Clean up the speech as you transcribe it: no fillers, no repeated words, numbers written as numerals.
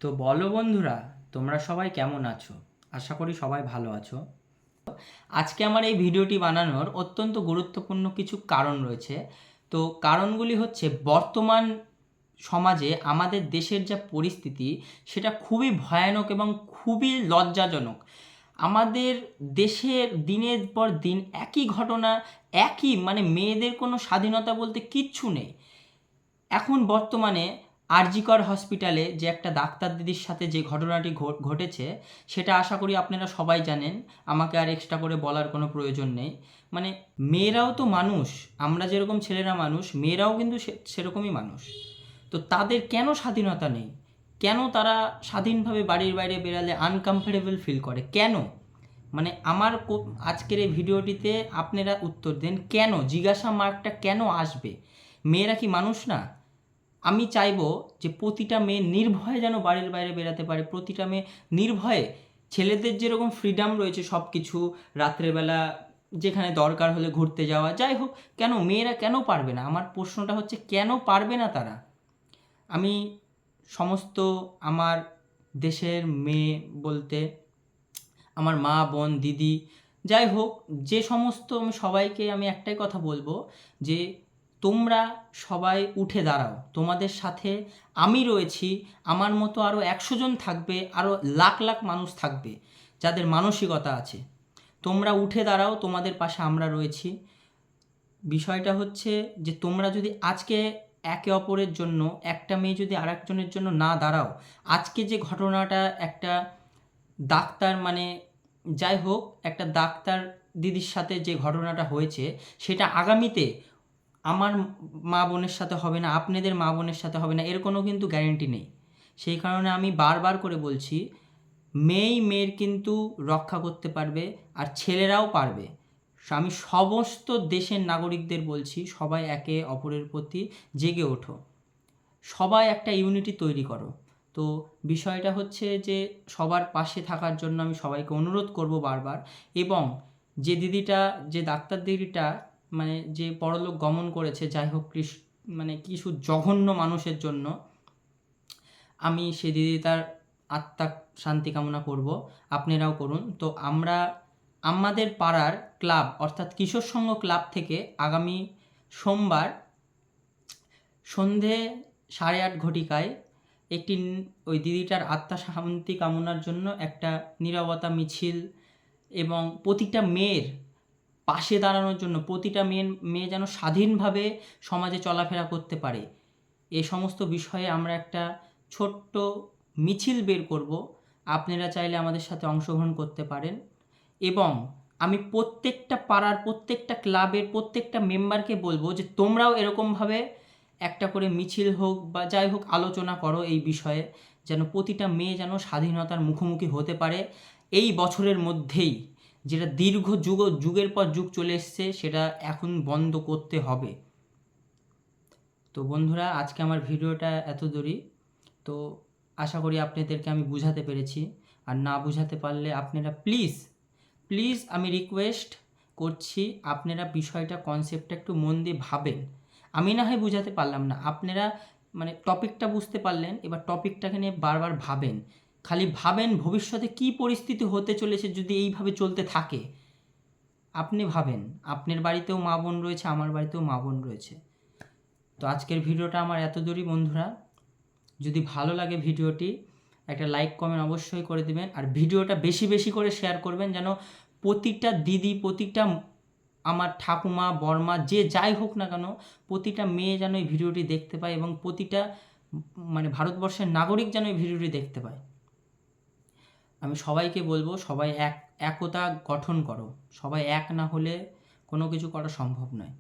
তো বলো বন্ধুরা, তোমরা সবাই কেমন আছো? আশা করি সবাই ভালো আছো। আজকে আমার এই ভিডিওটি বানানোর অত্যন্ত গুরুত্বপূর্ণ কিছু কারণ রয়েছে। তো কারণগুলি হচ্ছে, বর্তমান সমাজে আমাদের দেশের যা পরিস্থিতি সেটা খুবই ভয়ানক এবং খুবই লজ্জাজনক। আমাদের দেশের দিনের পর দিন একই ঘটনা, একই মেয়েদের কোনো স্বাধীনতা বলতে কিচ্ছু নেই। এখন বর্তমানে আরজিকর হসপিটালে যে একটা ডাক্তার দিদির সাথে যে ঘটনাটি ঘটেছে, সেটা আশা করি আপনারা সবাই জানেন। আমাকে আর এক্সট্রা করে বলার কোনো প্রয়োজন নেই। মানে মেয়েরাও তো মানুষ, আমরা যেরকম ছেলেরা মানুষ, মেয়েরাও কিন্তু সেরকমই মানুষ। তো তাদের কেন স্বাধীনতা নেই? কেন তারা স্বাধীনভাবে বাড়ির বাইরে বেরালে আনকমফোর্টেবল ফিল করে? কেন? আমার আজকের এই ভিডিওটিতে আপনারা উত্তর দেন, কেন? জিজ্ঞাসা মার্কটা কেন আসবে? মেয়েরা কি মানুষ না? আমি চাইবো যে প্রতিটা মেয়ে নির্ভয়ে যেন বাড়ির বাইরে বেরাতে পারে, প্রতিটা মেয়ে নির্ভয়ে, ছেলেদের যেরকম ফ্রিডম রয়েছে সব কিছু, রাত্রেবেলা যেখানে দরকার হলে ঘুরতে যাওয়া, যাই হোক, কেন মেয়েরা কেন পারবে না? আমার প্রশ্নটা হচ্ছে, কেন পারবে না তারা? আমি সমস্ত আমার দেশের মেয়ে বলতে আমার মা, বোন, দিদি, যাই হোক, যে সমস্ত আমি সবাইকে আমি একটাই কথা বলবো যে তোমরা সবাই উঠে দাঁড়াও। তোমাদের সাথে আমি রয়েছি, আমার মতো আরও 100 জন থাকবে, আরও লাখ লাখ মানুষ থাকবে যাদের মানসিকতা আছে। তোমরা উঠে দাঁড়াও, তোমাদের পাশে আমরা রয়েছি। বিষয়টা হচ্ছে যে তোমরা যদি আজকে একে অপরের জন্য, একটা মেয়ে যদি আরেকজনের জন্য না দাঁড়াও, আজকে যে ঘটনাটা একটা ডাক্তার যাই হোক, একটা ডাক্তার দিদির সাথে যে ঘটনাটা হয়েছে, সেটা আগামীতে আমার মা বোনের সাথে হবে না, আপনাদের মা বোনের সাথে হবে না, এর কোনো কিন্তু গ্যারেন্টি নেই। সেই কারণে আমি বারবার করে বলছি, মেয়েই মেয়ের কিন্তু রক্ষা করতে পারবে, আর ছেলেরাও পারবে। আমি সমস্ত দেশের নাগরিকদের বলছি, সবাই একে অপরের প্রতি জেগে ওঠো, সবাই একটা ইউনিটি তৈরি করো। তো বিষয়টা হচ্ছে যে সবার পাশে থাকার জন্য আমি সবাইকে অনুরোধ করব বারবার। এবং যে দিদিটা, যে ডাক্তার দিদিটা যে পরলোক গমন করেছে, যাই হোক, কিছু জঘন্য মানুষের জন্য, আমি সে দিদি তার আত্মার শান্তি কামনা করব, আপনারাও করুন। তো আমরা আমাদের পাড়ার ক্লাব অর্থাৎ কিশোর সংঘ ক্লাব থেকে আগামী সোমবার সন্ধে 8:30 ঘটিকায় একটি ওই দিদিটার আত্মা শান্তি কামনার জন্য একটা নীরবতা মিছিল, এবং প্রতিটা মেয়ের পাশে দাঁড়ানোর জন্য, প্রতিটা মেয়ে যেন স্বাধীনভাবে সমাজে চলাফেরা করতে পারে, এ সমস্ত বিষয়ে আমরা একটা ছোট্ট মিছিল বের করব। আপনারা চাইলে আমাদের সাথে অংশগ্রহণ করতে পারেন। এবং আমি প্রত্যেকটা পাড়ার, প্রত্যেকটা ক্লাবের প্রত্যেকটা মেম্বারকে বলবো যে তোমরাও এরকমভাবে একটা করে মিছিল হোক বা যাই হোক, আলোচনা করো এই বিষয়ে, যেন প্রতিটা মেয়ে যেন স্বাধীনতার মুখোমুখি হতে পারে এই বছরের মধ্যেই। যেটা দীর্ঘ যুগের পর যুগ চলে এসছে, সেটা এখন বন্ধ করতে হবে। তো বন্ধুরা, আজকে আমার ভিডিওটা এত দূরই। তো আশা করি আপনাদেরকে আমি বুঝাতে পেরেছি। আর না বুঝাতে পারলে আপনারা প্লিজ প্লিজ, আমি রিকোয়েস্ট করছি, আপনারা বিষয়টা, কনসেপ্টটা একটু মন দিয়ে ভাবেন। আমি না হয় বুঝাতে পারলাম না, আপনারা টপিকটা বুঝতে পারলেন, এবার টপিকটাকে নিয়ে বারবার ভাবেন। খালি ভাবেন ভবিষ্যতে কী পরিস্থিতি হতে চলেছে যদি এইভাবে চলতে থাকে। আপনি ভাবেন, আপনার বাড়িতেও মা বোন রয়েছে, আমার বাড়িতেও মা বোন রয়েছে। তো আজকের ভিডিওটা আমার এত দূরই বন্ধুরা। যদি ভালো লাগে ভিডিওটি, একটা লাইক কমেন্ট অবশ্যই করে দিবেন, আর ভিডিওটা বেশি বেশি করে শেয়ার করবেন, যেন প্রতিটা দিদি, প্রতিটা আমার ঠাকুমা, বর্মা, যে যাই হোক না কেন, প্রতিটা মেয়ে যেন এই ভিডিওটি দেখতে পায়, এবং প্রতিটা ভারতবর্ষের নাগরিক যেন এই ভিডিওটি দেখতে পায়। আমি সবাইকে বলবো, সবাই একতা গঠন করো। সবাই এক না হলে কোনো কিছু করা সম্ভব নয়।